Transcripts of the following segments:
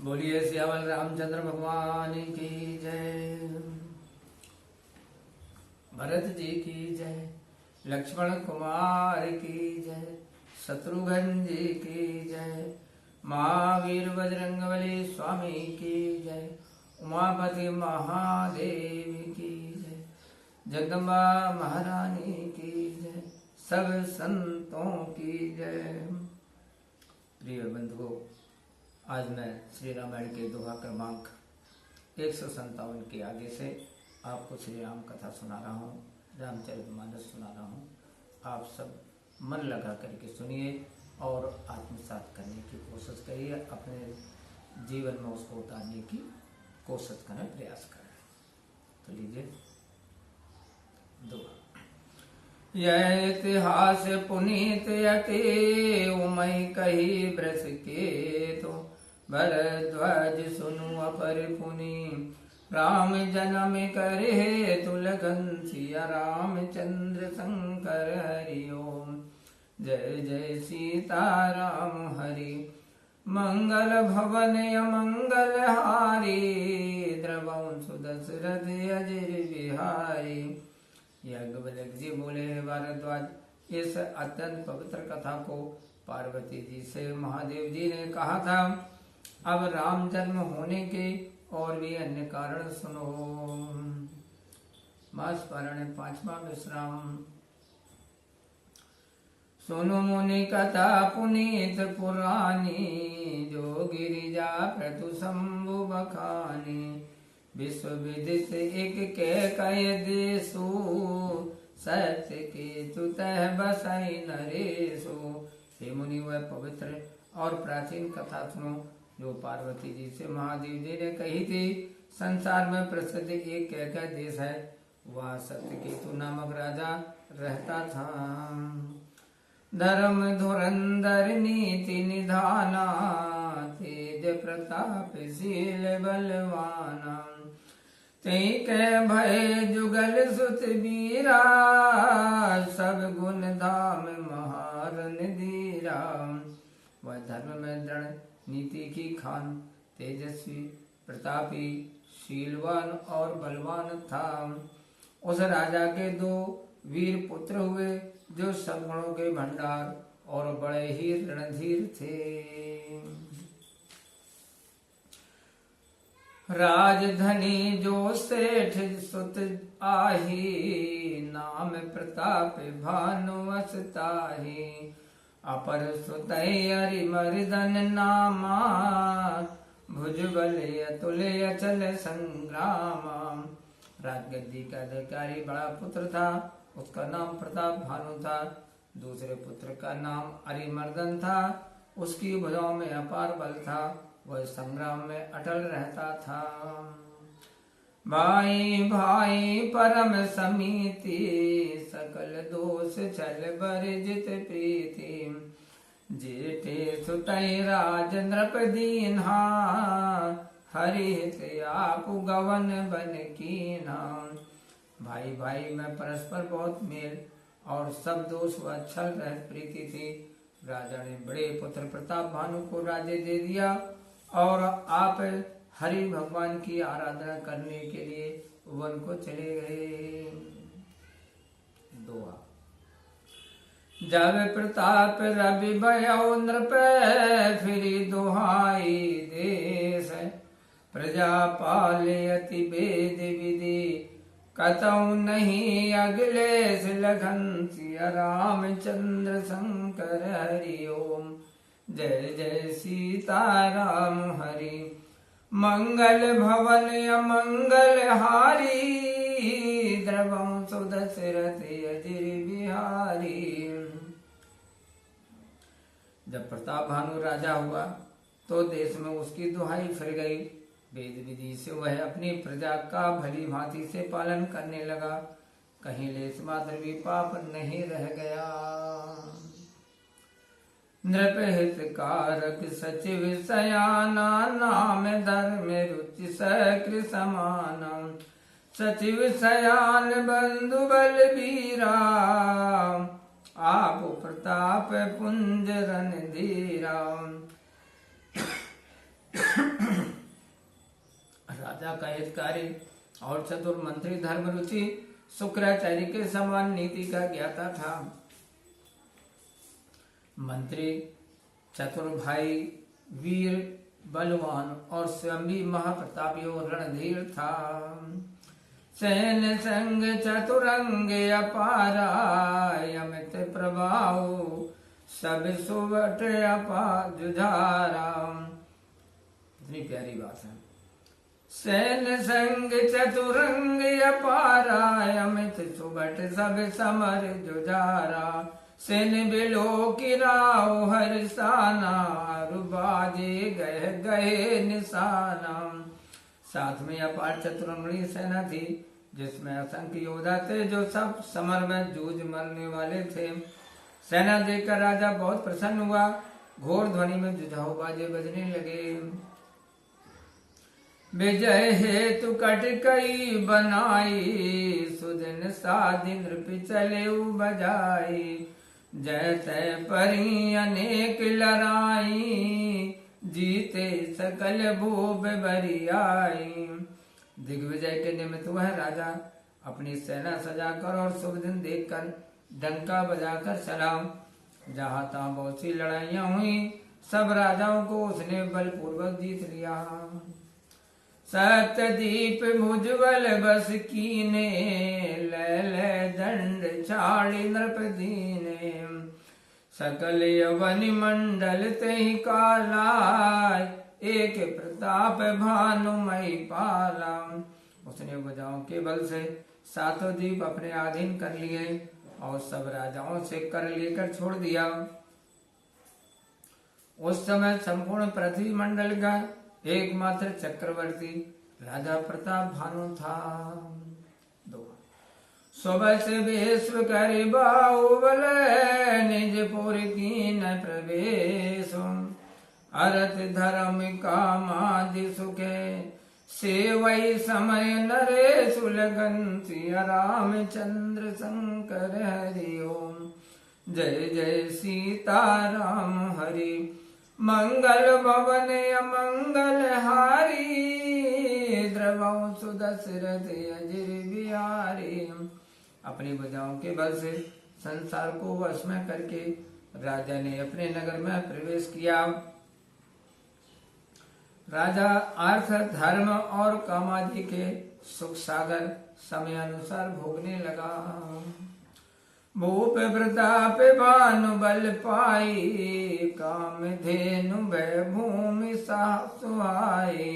बोलिए सियावल रामचंद्र भगवान की जय। भरत जी की जय, लक्ष्मण कुमार की जय, शत्रुघ्न जी की जय, महावीर बजरंगबली स्वामी की जय, उमापति महादेव की जय, जगदम्बा महारानी की जय, सब संतों की जय। प्रिय बंधुओं, आज मैं श्री रामायण के दोहा क्रमांक 157 के आगे से आपको श्री राम कथा सुना रहा हूँ, रामचरितमानस सुना रहा हूँ। आप सब मन लगा करके सुनिए और आत्मसात करने की कोशिश करिए, अपने जीवन में उसको उतारने की कोशिश करें, प्रयास करें। तो लीजिए दोहा। यह इतिहास पुनीत अटे उमय कही ब्रस के तो भरद्वाज सुनु अपर पुनि राम जन्म करे तुलगन सिया रामचंद्र शंकर हरि ओम। जय जय सीता राम हरि मंगल भवन अमंगल हारी द्रवंश दशरथ अजर बिहारी। याज्ञवल्क्य जी बोले, भारद्वाज, इस अत्यंत पवित्र कथा को पार्वती जी से महादेव जी ने कहा था। अब राम जन्म होने के और भी अन्य कारण सुनो। मास पारण 5वां विश्राम। सुनो मुनि कथा पुनीत पुरानी जो गिरिजा प्रतु शंभु बखानी। विश्व विदित एक के कय देसु सत्य के तुतः बसई नरेशु। हे मुनि, वह पवित्र और प्राचीन कथा सुनो जो पार्वती जी से महादेव जी ने कही थी। संसार में प्रसिद्ध एक कैका देश है, वहाँ सत्यकेतु नामक राजा रहता था। धर्म धुरंधर नीति निधाना तेज प्रतापशील बलवाना। तेई के भय जुगल सुत वीरा सब गुण धाम महारन धीरा। वह धर्म में दृढ़, नीति की खान, तेजस्वी, प्रतापी, शीलवान और बलवान था। उस राजा के 2 वीर पुत्र हुए जो सब गुणों के भंडार और बड़े ही रणधीर थे। राजधनी जो सेठ सुत आही नाम प्रताप भानुवस ताही। अपर सुतई अरिमर्दन नामा भुजबल अतुल्य अचल संग्रामा। राजगद्दी का अधिकारी बड़ा पुत्र था, उसका नाम प्रताप भानु था। दूसरे पुत्र का नाम अरिमर्दन था, उसकी भुजाओं में अपार बल था, वह संग्राम में अटल रहता था। भाई भाई परम समीति सकल दोष छल बरजित प्रीति। जेठे सुतई राज नृप दीन्हा हरिहित आप गवन बन कीन्हा। भाई भाई में परस्पर बहुत मेल और सब दोष व छल रहित प्रीति थी। राजा ने बड़े पुत्र प्रताप भानु को राज्य दे दिया और आप हरि भगवान की आराधना करने के लिए वन को चले गए। दोहा। जब प्रताप रवि भयो नृप फिरी दुहाई देश। प्रजा पाले अति वेद विधि कतौ नहीं अगलेश लगन सिया रामचंद्र शंकर हरि ओम। जय जय सीता राम हरि मंगल भवन अमंगल हारी द्रवंश दशरथ अजर बिहारी। जब प्रताप भानु राजा हुआ तो देश में उसकी दुहाई फिर गई। वेद विधि से वह अपनी प्रजा का भली भांति से पालन करने लगा, कहीं लेश मात्र भी पाप नहीं रह गया। नृपहित कारक सचिव सयाना नाम धर्म रुचि सक्र समाना। सचिव सयान बंधु बलबीरा आप प्रताप पुंज रणधीरा। राजा का हितकारी और चतुर मंत्री, धर्म रुचि शुक्राचार्य के समान नीति का ज्ञाता था। मंत्री चतुर भाई वीर बलवान और स्वयं भी महाप्रतापी और रणधीर था। सैन्य संग चतुरंग अपारा, अमित प्रभाव सब सुवट अपा जुझारा। इतनी प्यारी बात है। सैन्य संग चतुरंग अपारा, अमित सुवट सब समर जुझारा। सेन बिलो की राव हरसाना, बाजे गए गए निशाना। साथ में अपार चतुरंगणी सेना थी, जिसमें असंख्य योद्धा थे जो सब समर में जूझ मरने वाले थे। सेना देखकर राजा बहुत प्रसन्न हुआ। घोर ध्वनि में जुझाऊ बाजे बजने लगे। विजय हेतु कटकई बनाई, सुदिन साधि नृप चले बजाई। जय तय परी अनेक लड़ाई, जीते सकल भूप बरियाई। दिग्विजय के निमित्त वह राजा अपनी सेना सजाकर और शुभ दिन देखकर डंका बजाकर चला। जहां तहां बहुत सी लड़ाइयां हुई, सब राजाओं को उसने बलपूर्वक जीत लिया। सत्यदीप मुज्ज्वल बस कीने, ले दंड छाड़ी नृप दीने। सकल यवन मंडल तेहि काला, एक प्रताप भानुमय पाला। उसने भुजाओं के बल से सातों द्वीप अपने अधीन कर लिए और सब राजाओं से कर लेकर छोड़ दिया। उस समय संपूर्ण पृथ्वी मंडल का एकमात्र चक्रवर्ती राजा प्रताप भानु था। सुबह से विश्व कर बाहुबल, निज पुर कीन प्रवेश। अरथ धर्म कामादि सुखे, सेवई समय नरेश लगन। सिया रामचंद्र शंकर हरि ओम। जय जय सीताराम हरि, मंगल भवन अमंगल हारी। द्रवौ सुदशरथ अजिर बिहारी। अपनी भुजाओं के बल से संसार को वश में करके राजा ने अपने नगर में प्रवेश किया। राजा अर्थ धर्म और कामादि के सुख सागर समय अनुसार भोगने लगा। भूप प्रताप भानु बल पाई, काम धेनु भय भूमि सुहाई।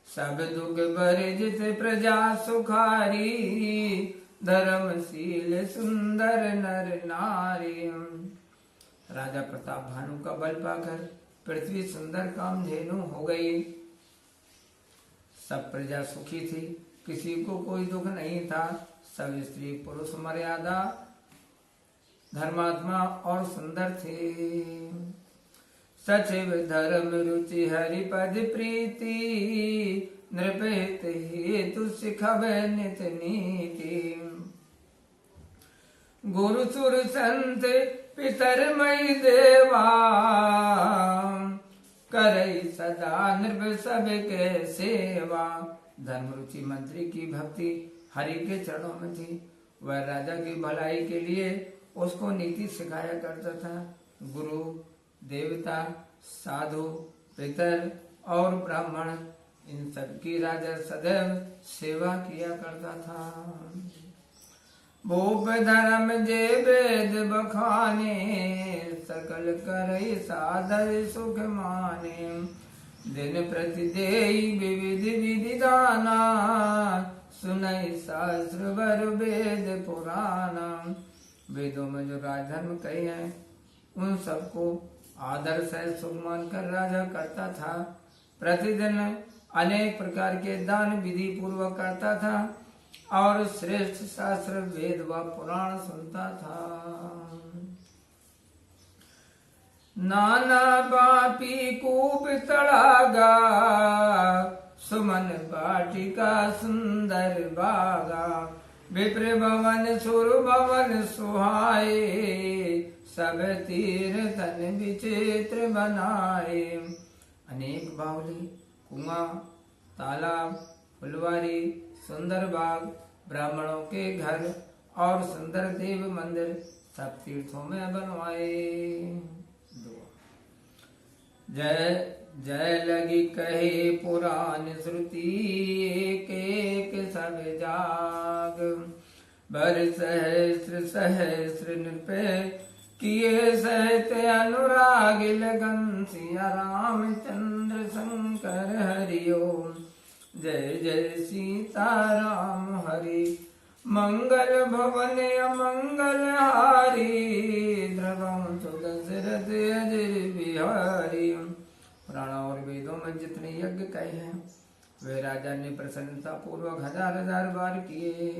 सब दुख बरजित प्रजा सुखारी, धर्मशील सुंदर नर नारी। राजा प्रताप भानु का बल पाकर पृथ्वी सुंदर कामधेनु हो गई। सब प्रजा सुखी थी, किसी को कोई दुख नहीं था। सब स्त्री पुरुष मर्यादा धर्मात्मा और सुंदर थे। सचिव धर्म रुचि हरिपद प्रीति, नृपहित हेतु सिखबे नित नीति। गुरु सुर संत पितर मई देवा, करई सदा नृप सबके सेवा। धर्म रुचि मंत्री की भक्ति हरि के चरणों में थी। वह राजा की भलाई के लिए उसको नीति सिखाया करता था। गुरु देवता साधु पितर और ब्राह्मण इन सबकी राजा सदैव सेवा किया करता था। भूप धर्म जे वेद बखाने, सकल करई सादर सुख माने। दिन प्रतिदेई विविध विधि दाना, सुनई शास्त्र वर वेद पुराना। वेदों में जो राजधर्म कहे हैं उन सबको आदर से सुख मानकर राजा करता था। प्रतिदिन अनेक प्रकार के दान विधि पूर्वक करता था और श्रेष्ठ शास्त्र वेद व पुराण सुनता था। नाना बापी कूप तड़ागा, सुमन बाटिका सुंदर बागा। विप्र भवन सुर भवन सुहाए, सब तीर्थन विचित्र बनाए। अनेक बावली कुआं तालाब फुलवारी, सुंदर बाग, ब्राह्मणों के घर और सुंदर देव मंदिर सब तीर्थों में बनवाए। जय जय लगी कहे पुराण श्रुति, एक एक सब जाग। बर सहस्र सहस्र नृपय किए सहित अनुराग, लगन सिया रामचंद्र शंकर हरिओम। जय जय सीताराम हरि, मंगल भवन अमंगल हारी, द्रवं सुदशरथ अजर बिहारी। पुराणों और वेदों में जितने यज्ञ कहे हैं वे राजा ने प्रसन्नता पूर्वक हजार हजार बार किए।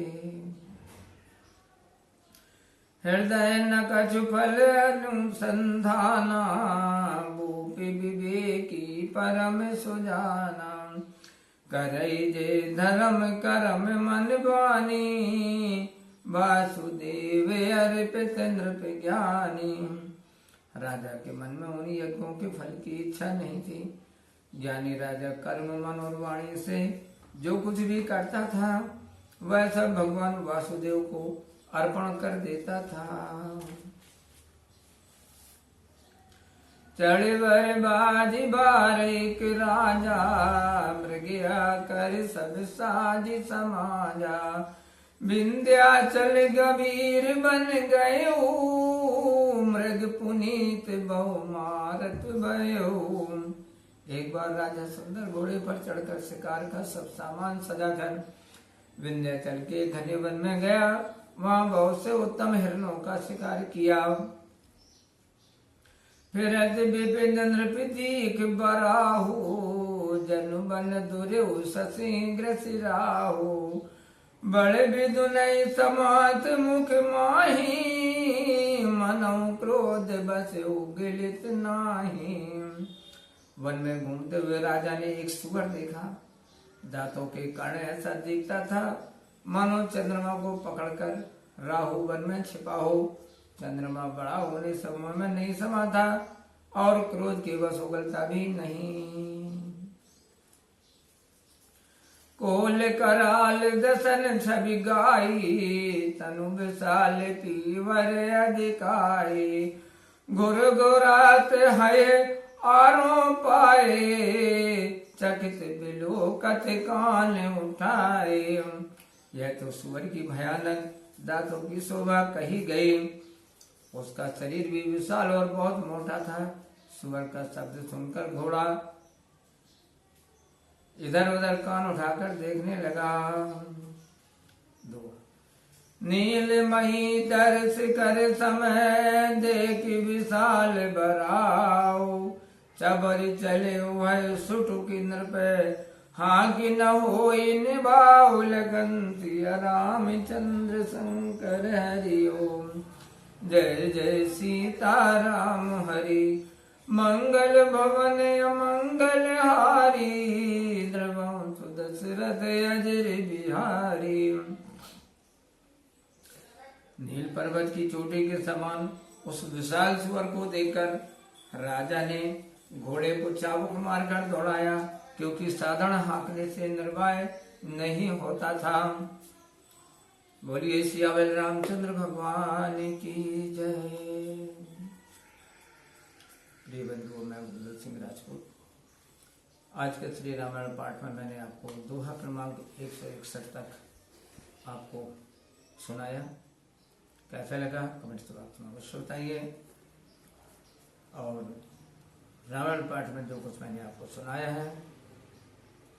हृदय न कछु फल अनुसंधाना, भूपि विवेकी परम सुजाना। करई जे धर्म करम मन बानी, वासुदेव अर्पित नृप ज्ञानी। राजा के मन में उन यज्ञों के फल की इच्छा नहीं थी। ज्ञानी राजा कर्म मन और वाणी से जो कुछ भी करता था वह सब भगवान वासुदेव को अर्पण कर देता था। चढ़ बर बाजी बार एक राजा, मृगया कर सब साजी समाजा। विंध्याचल गंभीर बन गए, मृग पुनीत बहु मारत भयो। एक बार राजा सुंदर घोड़े पर चढ़कर शिकार का सब सामान सजाकर विंध्याचल के घने वन में गया। वहां बहुत से उत्तम हिरणों का शिकार किया। फिर विपिन नृपदीक बराहु, जनु बन दुर्यो सशीघ्र सिराहु। बड़े विदुनय समात मुख माही, मनौ क्रोध बस उगलित नाही। वन में घूमते हुए राजा ने एक सुअर देखा। दांतों के कारण ऐसा दिखता था मानो चंद्रमा को पकड़कर राहु वन में छिपा हो। चंद्रमा बड़ा होने समय में नहीं समा था और क्रोध के वश उगलता भी नहीं। कोल कराल दसन छवि गाई, तनु विशाल पीवर अधिकाई। गुर गुरात है आरों पाए, चकित बिलोकत कान उठाए। यह तो सुअर की भयानक दांतों की शोभा कही गई। उसका शरीर भी विशाल और बहुत मोटा था। सुअर का शब्द सुनकर घोड़ा इधर उधर कान उठाकर देखने लगा। नील मही दर्श कर समय, देख विशाल बराओ। चबर चले वह सुटुकी नृप, हाँ कि न होई निभाऊ। लगन सिया रामचंद्र शंकर हरिओम। जय जय सीताराम हरि, मंगल भवन अमंगल हारी। द्रवं सुदशरथ अजर बिहारी। नील पर्वत की चोटी के समान उस विशाल सुअर को देखकर राजा ने घोड़े को चाबुक मारकर दौड़ाया, क्योंकि साधारण हाँकने से निर्भय नहीं होता था। बोलिए सियावर रामचंद्र भगवान की जय। प्रिय बंधुओं, मैं गुरु सिंह राजपूत। आज के श्री रामायण पाठ में मैंने आपको दोहा क्रमांक 161 तक आपको सुनाया। कैसा लगा कमेंट्स बॉक्स में अवश्य बताइए। और रामायण पाठ में जो कुछ मैंने आपको सुनाया है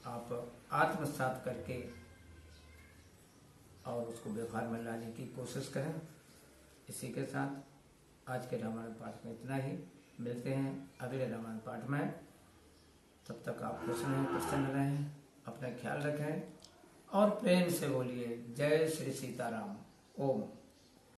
आप आत्मसात करके और उसको व्यवहार में लाने की कोशिश करें। इसी के साथ आज के रामायण पाठ में इतना ही। मिलते हैं अगले रामायण पाठ में। तब तक आप खुश रहें, प्रसन्न रहें, अपना ख्याल रखें और प्रेम से बोलिए जय श्री सीताराम। ओम।